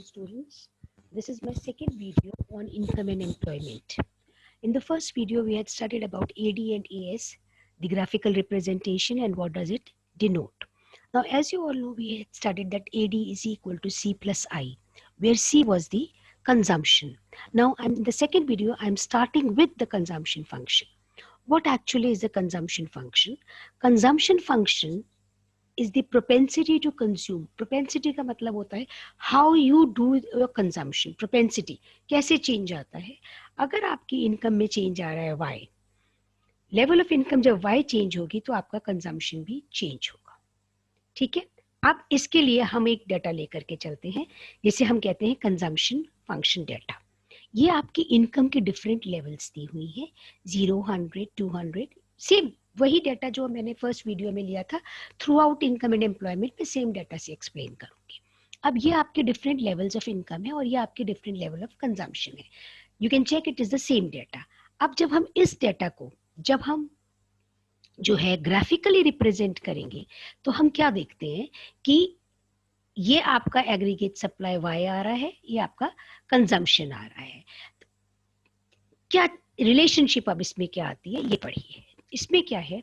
students. This is my second video on income and employment. In the first video, we had studied about AD and AS, the graphical representation and what does it denote. Now, as you all know, we had studied that AD is equal to C plus I, where C was the consumption. Now, in the second video, I'm starting with the consumption function. What actually is the consumption function? Consumption function is the propensity to consume. Propensity का मतलब होता है how you do your consumption. Propensity कैसे change आता है? अगर आपकी income में change आ रहा है Y, level of income जब Y change होगी तो आपका consumption भी change होगा. ठीक है? अब इसके लिए हम एक डेटा लेकर के चलते हैं जिसे हम कहते हैं कंजम्पशन फंक्शन डेटा. ये आपकी इनकम के डिफरेंट लेवल्स दी हुई है, 0, 100, 200. सेम वही डेटा जो मैंने फर्स्ट वीडियो में लिया था, through out income and employment में सेम डेटा से एक्सप्लेन करूंगी. अब ये आपके डिफरेंट लेवल्स ऑफ इनकम है और ये आपके डिफरेंट लेवल ऑफ कंजम्पशन है. You can check it is the same data. अब जब हम इस डेटा को जब हम जो है ग्राफिकली रिप्रेजेंट करेंगे तो हम क्या देखते हैं कि ये आपका एग्रीगेट सप्लाई वाई आ रहा है, ये आपका कंजम्पशन आ रहा है. क्या रिलेशनशिप अब इसमें क्या आती है ये पढ़िए. इसमें क्या है,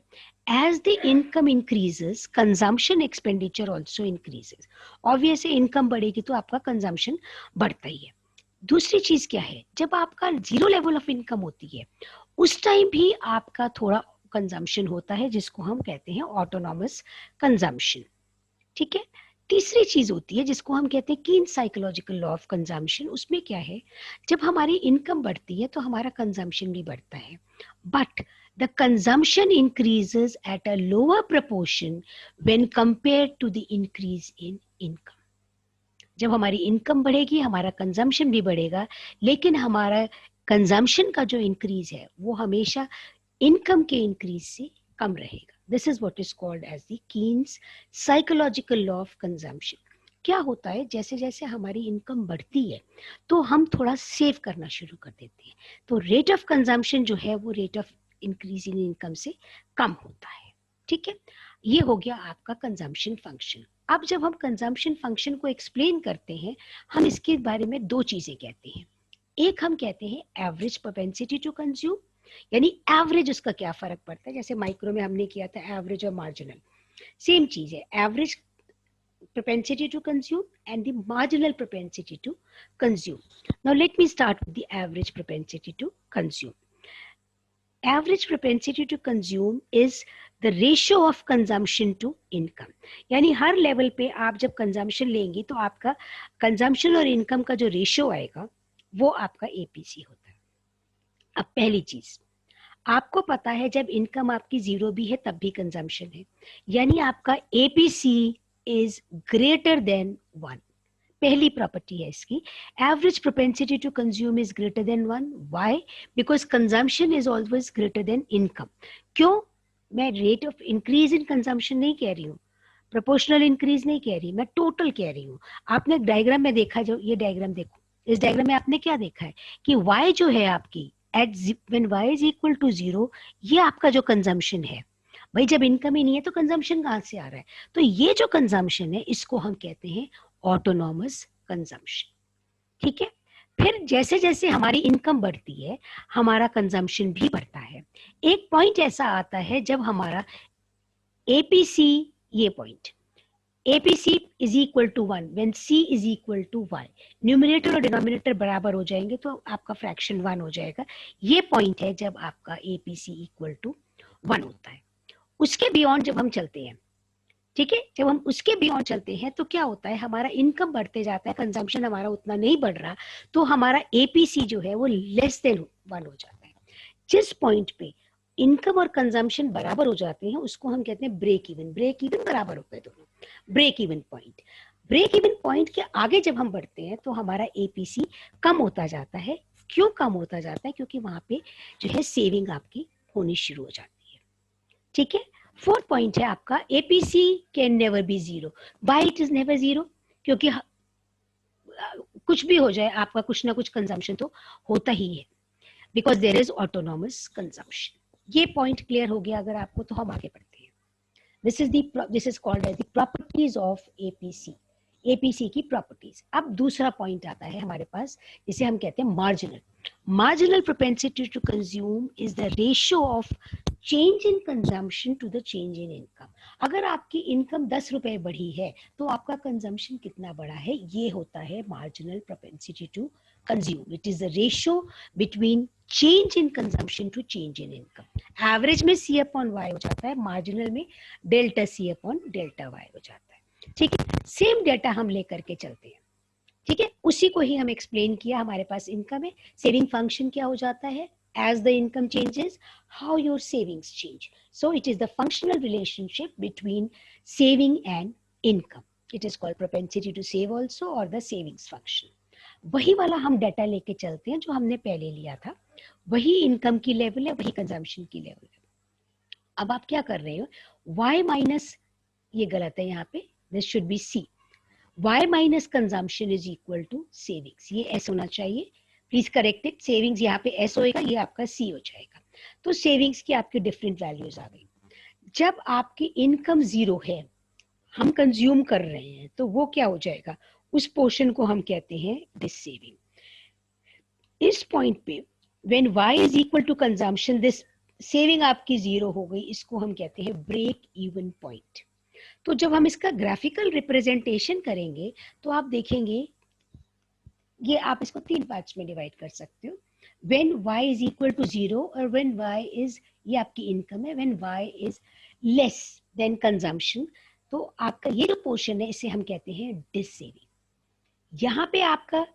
as the income increases consumption expenditure also increases. Obvious है इनकम बढ़ेगी तो आपका कंजम्पशन बढ़ता ही है. दूसरी चीज क्या है, जब आपका जीरो लेवल ऑफ इनकम होती है उस टाइम भी आपका थोड़ा कंजम्पशन होता है जिसको हम कहते हैं ऑटोनॉमस कंजम्पशन. ठीक है. तीसरी चीज होती है जिसको हम कहते हैं कीन साइकोलॉजिकल लॉ ऑफ कंजम्पशन. उसमें क्या है, जब हमारी इनकम बढ़ती है तो हमारा कंजम्पशन भी बढ़ता है, but the consumption increases at a lower proportion when compared to the increase in income. जब हमारी इनकम बढ़ेगी हमारा कंजम्पशन भी बढ़ेगा, लेकिन हमारा कंजम्पशन का जो इंक्रीज है वो हमेशा इनकम के इंक्रीज से कम रहेगा. This is what is called as the Keynes psychological law of consumption. क्या होता है, जैसे जैसे हमारी इनकम बढ़ती है तो हम थोड़ा सेव करना शुरू कर देते हैं, तो रेट ऑफ कंजम्पशन जो है वो रेट ऑफ इंक्रीजिंग इनकम से कम होता है. ठीक है. ये हो गया आपका कंजम्पशन फंक्शन. अब जब हम कंजम्पशन फंक्शन को एक्सप्लेन करते हैं हम इसके बारे में दो चीजें कहते हैं. एक हम कहते हैं एवरेज प्रोपेंसिटी टू कंज्यूम, यानी एवरेज उसका क्या फर्क पड़ता है. जैसे माइक्रो में हमने किया था एवरेज और मार्जिनल, सेम चीज है. Average propensity to consume and the marginal propensity to consume. Now let me start with the average propensity to consume. Average propensity to consume is the ratio of consumption to income. यानी हर level पे आप जब consumption लेंगी तो आपका consumption और income का जो रेशियो आएगा वो आपका एपीसी होता है. अब पहली चीज आपको पता है जब इनकम आपकी जीरो भी है तब भी कंजम्पशन है, यानी आपका एपीसी is greater than 1. पहली प्रॉपर्टी है इसकी. Average propensity to consume is greater than 1. Why? Because consumption is always greater than income. क्यों? मैं rate of increase in consumption नहीं कह रही हूँ, प्रोपोर्शनल इंक्रीज नहीं कह रही, मैं टोटल कह रही हूँ. आपने डायग्राम में देखा, जो ये डायग्राम देखो, इस डायग्राम में आपने क्या देखा है कि y जो है आपकी at when y is equal to 0, ये आपका जो कंजम्पशन है. भाई जब इनकम ही नहीं है तो कंजम्पशन कहाँ से आ रहा है, तो ये जो कंजम्पशन है इसको हम कहते हैं ऑटोनॉमस कंजम्पशन. ठीक है. फिर जैसे जैसे हमारी इनकम बढ़ती है हमारा कंजम्पशन भी बढ़ता है. एक पॉइंट ऐसा आता है जब हमारा एपीसी, ये point APC is equal to 1 when C is equal to y, numerator और डिनोमिनेटर बराबर हो जाएंगे तो आपका फ्रैक्शन 1 हो जाएगा. ये पॉइंट है जब आपका एपीसी इक्वल टू 1 होता है. उसके बियॉन्ड जब हम चलते हैं, ठीक है, जब हम उसके बियॉन्ड चलते हैं तो क्या होता है, हमारा इनकम बढ़ते जाता है, कंजम्पशन हमारा उतना नहीं बढ़ रहा, तो हमारा एपीसी जो है वो लेस देन 1 हो जाता है. जिस पॉइंट पे इनकम और कंजम्पशन बराबर हो जाते हैं उसको हम कहते हैं ब्रेक इवन. ब्रेक इवन बराबर होता है दोनों, break even point. Break even point के आगे जब हम बढ़ते हैं तो हमारा एपीसी कम होता जाता है. क्यों कम होता जाता है? क्योंकि वहां पे जो है सेविंग आपकी होनी शुरू हो जाती है. ठीक है. फोर्थ पॉइंट है आपका APC can never be zero. Why it is never zero? क्योंकि कुछ भी हो जाए आपका कुछ ना कुछ कंजम्पशन तो होता ही है, because there is autonomous consumption. ये पॉइंट क्लियर हो गया अगर आपको, तो हम आगे बढ़ते हैं. This is called as the properties of APC. APC की प्रॉपर्टीज। अब दूसरा पॉइंट आता है हमारे पास, जिसे हम कहते हैं marginal. Marginal propensity to consume is the ratio of change in consumption to the change in income. अगर आपकी इनकम 10 रुपए बढ़ी है तो आपका कंजम्पशन कितना बढ़ा है, ये होता है marginal propensity to consume. It is the ratio between change in consumption to change in income. Average में सी अपॉन वाई हो जाता है, मार्जिनल में delta C upon delta Y हो जाता है। ठीक है, सेम डेटा हम लेकर के चलते हैं। ठीक है, उसी को ही हम एक्सप्लेन किया। हमारे पास इनकम है, सेविंग फंक्शन क्या हो जाता है, as the income changes, how your savings change. So it is the functional relationship between saving and income. It is called propensity to save also, or the savings function. वही वाला हम data लेके चलते हैं जो हमने पहले लिया था। वही इनकम की लेवल है, वही कंजम्पशन की लेवल है। अब आप क्या कर रहे हो, y माइनस, ये गलत है यहाँ पे, this should be c। y minus consumption is equal to savings, ये s होना चाहिए, प्लीज करेक्ट इट। सेविंग्स यहाँ पे s होएगा, ये आपका c हो जाएगा। तो सेविंग्स की आपकी डिफरेंट वैल्यूज आ गई। जब आपकी इनकम 0 है, हम कंज्यूम कर रहे हैं, तो वो क्या हो जाएगा, उस पोर्शन को हम कहते हैं दिस सेविंग। इस पॉइंट पे when y is equal to consumption, this saving आपकी 0 हो गई, इसको हम कहते हैं ब्रेक इवन पॉइंट। तो जब हम इसका ग्राफिकल रिप्रेजेंटेशन करेंगे तो आप देखेंगे, ये आप इसको 3 पार्ट्स में डिवाइड कर सकते हो। When y is equal to 0 और व्हेन y इज, ये आपकी इनकम है, when y is less than consumption, तो आपका ये जो पोर्शन है इसे हम कहते हैं डिस सेविंग। यहाँ पे आपका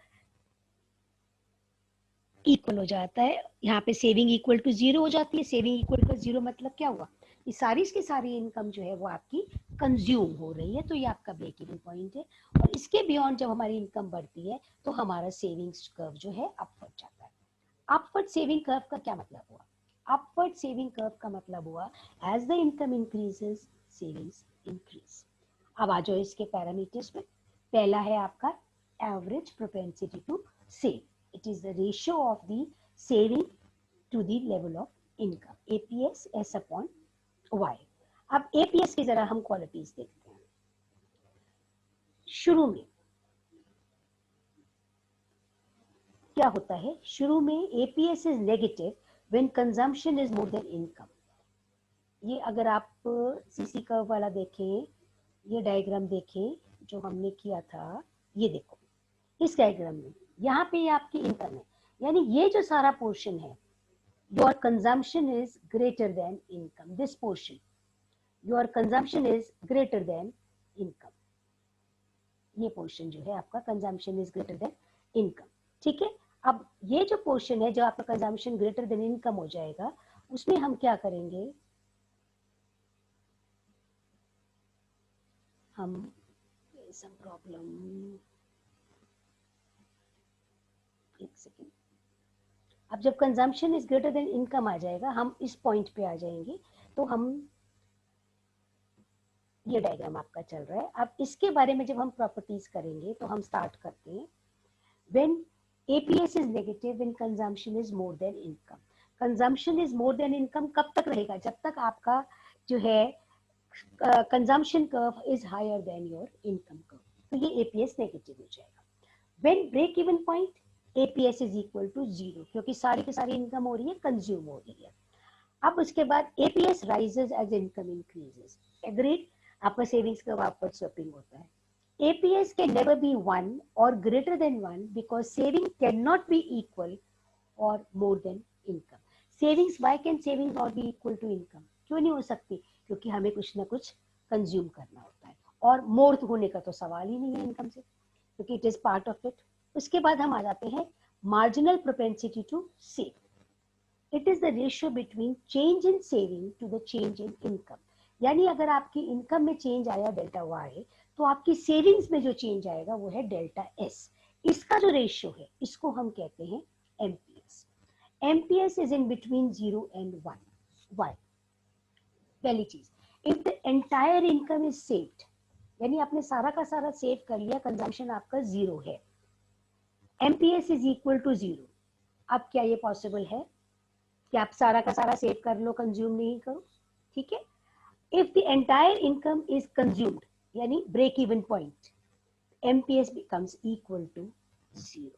इक्वल हो जाता है, यहाँ पे सेविंग इक्वल टू 0 हो जाती है। सेविंग इक्वल टू 0 मतलब क्या हुआ, ये सारी की सारी इनकम जो है वो आपकी कंज्यूम हो रही है, तो ये आपका ब्रेक इवन पॉइंट है। और इसके बियॉन्ड जब हमारी इनकम बढ़ती है तो हमारा सेविंग्स कर्व जो है अपवर्ड जाता है। अपवर्ड सेविंग कर्व का क्या मतलब हुआ, अपवर्ड सेविंग कर्व का मतलब हुआ as the income increases savings increase. अब आ जाओ इसके पैरामीटर्स पे। पहला है आपका average propensity to save, it is the ratio of the saving to the level of income, APS S upon Y। अब APS की जरा हम क्वालिटीज देखते हैं। शुरू में क्या होता है, शुरू में APS is negative when consumption is more than income। ये अगर आप सीसी कर्व वाला देखें, ये डायग्राम देखें जो हमने किया था, ये देखो इस डायग्राम में, यहाँ पे ये आपकी इनकम है, यानी ये जो सारा पोर्शन है, your consumption is greater than income, this portion your consumption is greater than income, ये पोर्शन जो है आपका consumption is greater than income। ठीक है, अब ये जो पोर्शन है जो आपका consumption greater than income हो जाएगा, उसमें हम क्या करेंगे, हम some problem, एक सेकेंड। अब जब consumption is greater than income आ जाएगा, हम इस पॉइंट पे आ जाएंगे, तो हम, ये डायग्राम आपका चल रहा है। अब इसके बारे में जब हम प्रॉपर्टीज करेंगे तो हम स्टार्ट करते हैं। When APS is negative, when consumption is more than income. Consumption is more than income कब तक रहेगा, जब तक आपका जो है consumption curve is higher than your income curve, तो ये एपीएस नेगेटिव हो जाएगा। When break even point, APS is equal to 0, क्योंकि सारी की सारी इनकम हो रही है, कंज्यूम हो रही है। अब उसके बाद APS rises as income increases, agreed, आपका सेविंग्स का अपवर्ड स्वेपिंग होता है। APS can never be 1 or greater than 1 because saving cannot be equal or more than income. Savings, why can savings not be equal to income? क्यों नहीं हो सकती, क्योंकि हमें कुछ ना कुछ कंज्यूम करना होता है, और मोर होने का तो सवाल ही नहीं है इनकम से, क्योंकि it is part of it. उसके बाद हम आ जाते हैं marginal propensity to save. It is the ratio between change in saving to the change in income, यानी अगर आपकी इनकम में चेंज आया डेल्टा वाई, तो आपकी सेविंग्स में जो चेंज आएगा वो है डेल्टा एस। इसका जो रेशियो है इसको हम कहते हैं MPS. MPS is in between 0 and 1। Why, पहली चीज, if the entire income is saved, यानी आपने सारा का सारा सेव कर लिया, कंजम्पशन आपका 0 है, एमपीएस इज इक्वल टू 0। अब क्या ये पॉसिबल है कि आप सारा का सारा सेव कर लो, कंज्यूम नहीं करो? ठीक है, if the entire income is consumed, यानी break even point, MPS becomes equal to 0.